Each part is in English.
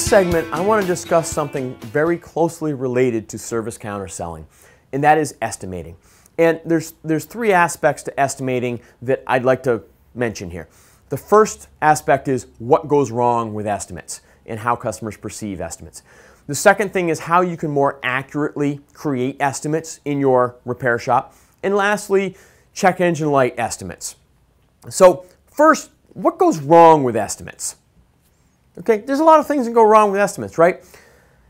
this segment, I want to discuss something very closely related to service counter selling, and that is estimating. And there's three aspects to estimating that I'd like to mention here. The first aspect is what goes wrong with estimates and how customers perceive estimates. The second thing is how you can more accurately create estimates in your repair shop. And lastly, check engine light estimates. So first, what goes wrong with estimates? Okay, there's a lot of things that go wrong with estimates, right?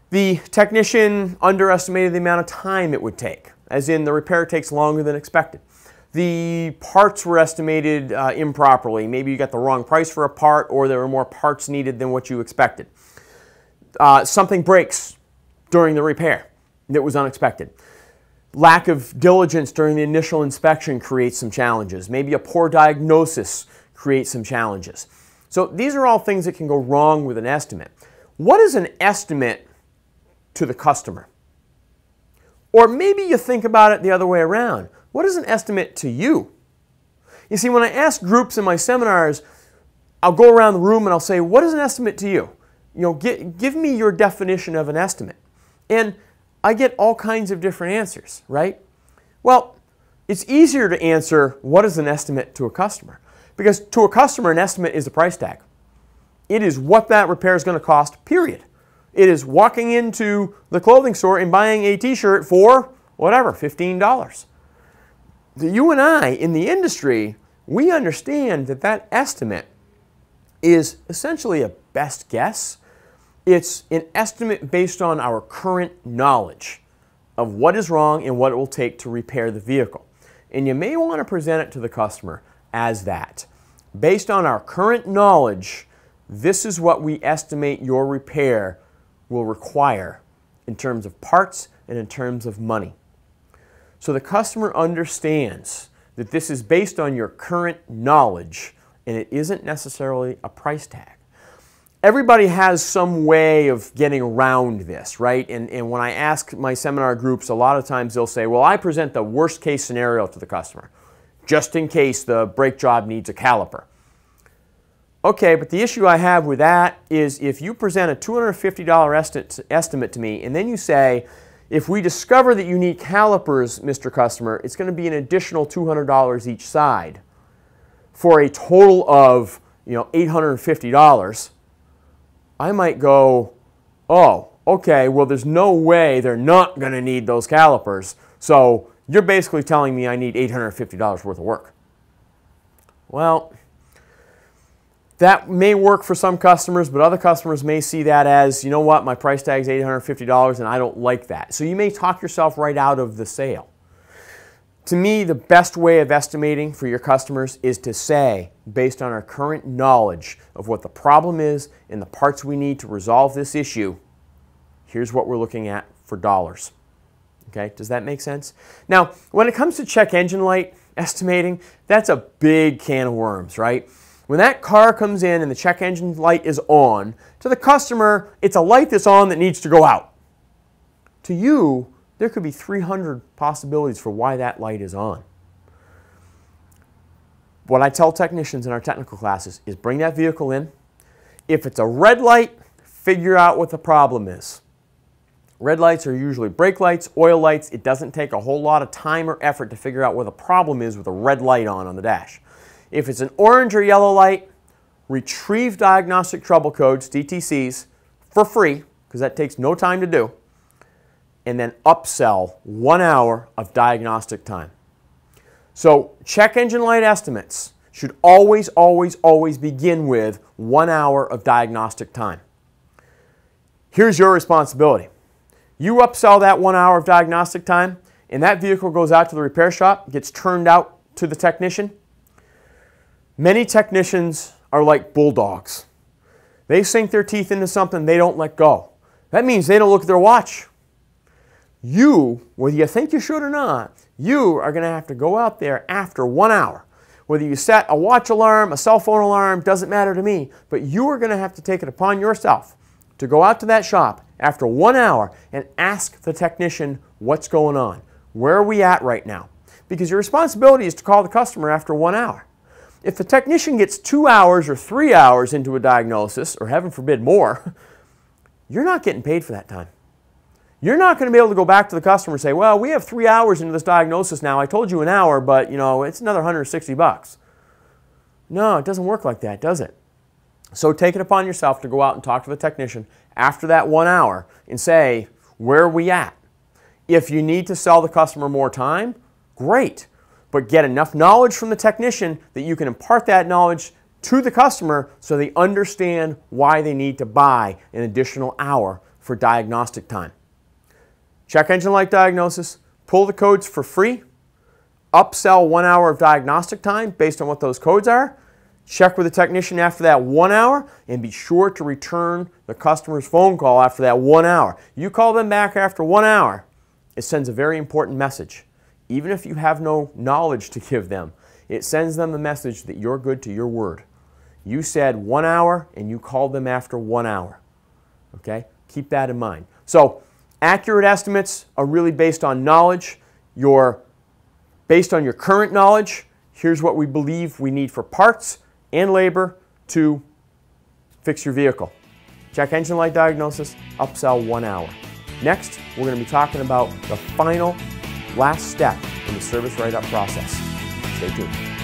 The technician underestimated the amount of time it would take, as in the repair takes longer than expected. The parts were estimated improperly. Maybe you got the wrong price for a part, or there were more parts needed than what you expected. Something breaks during the repair that was unexpected. Lack of diligence during the initial inspection creates some challenges. Maybe a poor diagnosis creates some challenges. So these are all things that can go wrong with an estimate. What is an estimate to the customer? Or maybe you think about it the other way around. What is an estimate to you? You see, when I ask groups in my seminars, I'll go around the room and I'll say, what is an estimate to you? You know, give me your definition of an estimate. And I get all kinds of different answers, right? Well, it's easier to answer what is an estimate to a customer. Because to a customer, an estimate is a price tag. It is what that repair is going to cost, period. It is walking into the clothing store and buying a t-shirt for, whatever, $15. You and I, in the industry, we understand that that estimate is essentially a best guess. It's an estimate based on our current knowledge of what is wrong and what it will take to repair the vehicle. And you may want to present it to the customer as that. Based on our current knowledge, this is what we estimate your repair will require in terms of parts and in terms of money. So the customer understands that this is based on your current knowledge and it isn't necessarily a price tag. Everybody has some way of getting around this, right? And when I ask my seminar groups, a lot of times they'll say, well, I present the worst case scenario to the customer, just in case the brake job needs a caliper. Okay, but the issue I have with that is if you present a $250 estimate to me and then you say, if we discover that you need calipers, Mr. Customer, it's going to be an additional $200 each side for a total of, $850, I might go, oh, okay, well, there's no way they're not going to need those calipers, so you're basically telling me I need $850 worth of work. Well, that may work for some customers, but other customers may see that as, you know what, my price tag is $850 and I don't like that. So you may talk yourself right out of the sale. To me, the best way of estimating for your customers is to say, based on our current knowledge of what the problem is and the parts we need to resolve this issue, here's what we're looking at for dollars. Okay, does that make sense? Now, when it comes to check engine light estimating, that's a big can of worms, right? When that car comes in and the check engine light is on, to the customer, it's a light that's on that needs to go out. To you, there could be 300 possibilities for why that light is on. What I tell technicians in our technical classes is bring that vehicle in. If it's a red light, figure out what the problem is. Red lights are usually brake lights, oil lights. It doesn't take a whole lot of time or effort to figure out what the problem is with a red light on the dash. If it's an orange or yellow light, retrieve diagnostic trouble codes, DTCs, for free, because that takes no time to do, and then upsell 1 hour of diagnostic time. So check engine light estimates should always, always, always begin with 1 hour of diagnostic time. Here's your responsibility. You upsell that 1 hour of diagnostic time, and that vehicle goes out to the repair shop, gets turned out to the technician. Many technicians are like bulldogs. They sink their teeth into something, they don't let go. That means they don't look at their watch. You, whether you think you should or not, you are going to have to go out there after 1 hour. Whether you set a watch alarm, a cell phone alarm, doesn't matter to me, but you are going to have to take it upon yourself to go out to that shop after 1 hour and ask the technician what's going on. Where are we at right now? Because your responsibility is to call the customer after 1 hour. If the technician gets 2 hours or 3 hours into a diagnosis, or heaven forbid more, you're not getting paid for that time. You're not going to be able to go back to the customer and say, well, we have 3 hours into this diagnosis now. I told you an hour, but it's another $160. No, it doesn't work like that, does it? So take it upon yourself to go out and talk to the technician after that 1 hour and say, where are we at? If you need to sell the customer more time, great. But get enough knowledge from the technician that you can impart that knowledge to the customer so they understand why they need to buy an additional hour for diagnostic time. Check engine light diagnosis, pull the codes for free, upsell 1 hour of diagnostic time based on what those codes are, check with the technician after that 1 hour, and be sure to return the customer's phone call after that 1 hour. You call them back after 1 hour, it sends a very important message. Even if you have no knowledge to give them, it sends them the message that you're good to your word. You said 1 hour and you called them after 1 hour. Okay? Keep that in mind. So, accurate estimates are really based on knowledge. Based on your current knowledge, here's what we believe we need for parts and labor to fix your vehicle. Check engine light diagnosis, upsell 1 hour. Next, we're going to be talking about the final last step in the service write-up process. Stay tuned.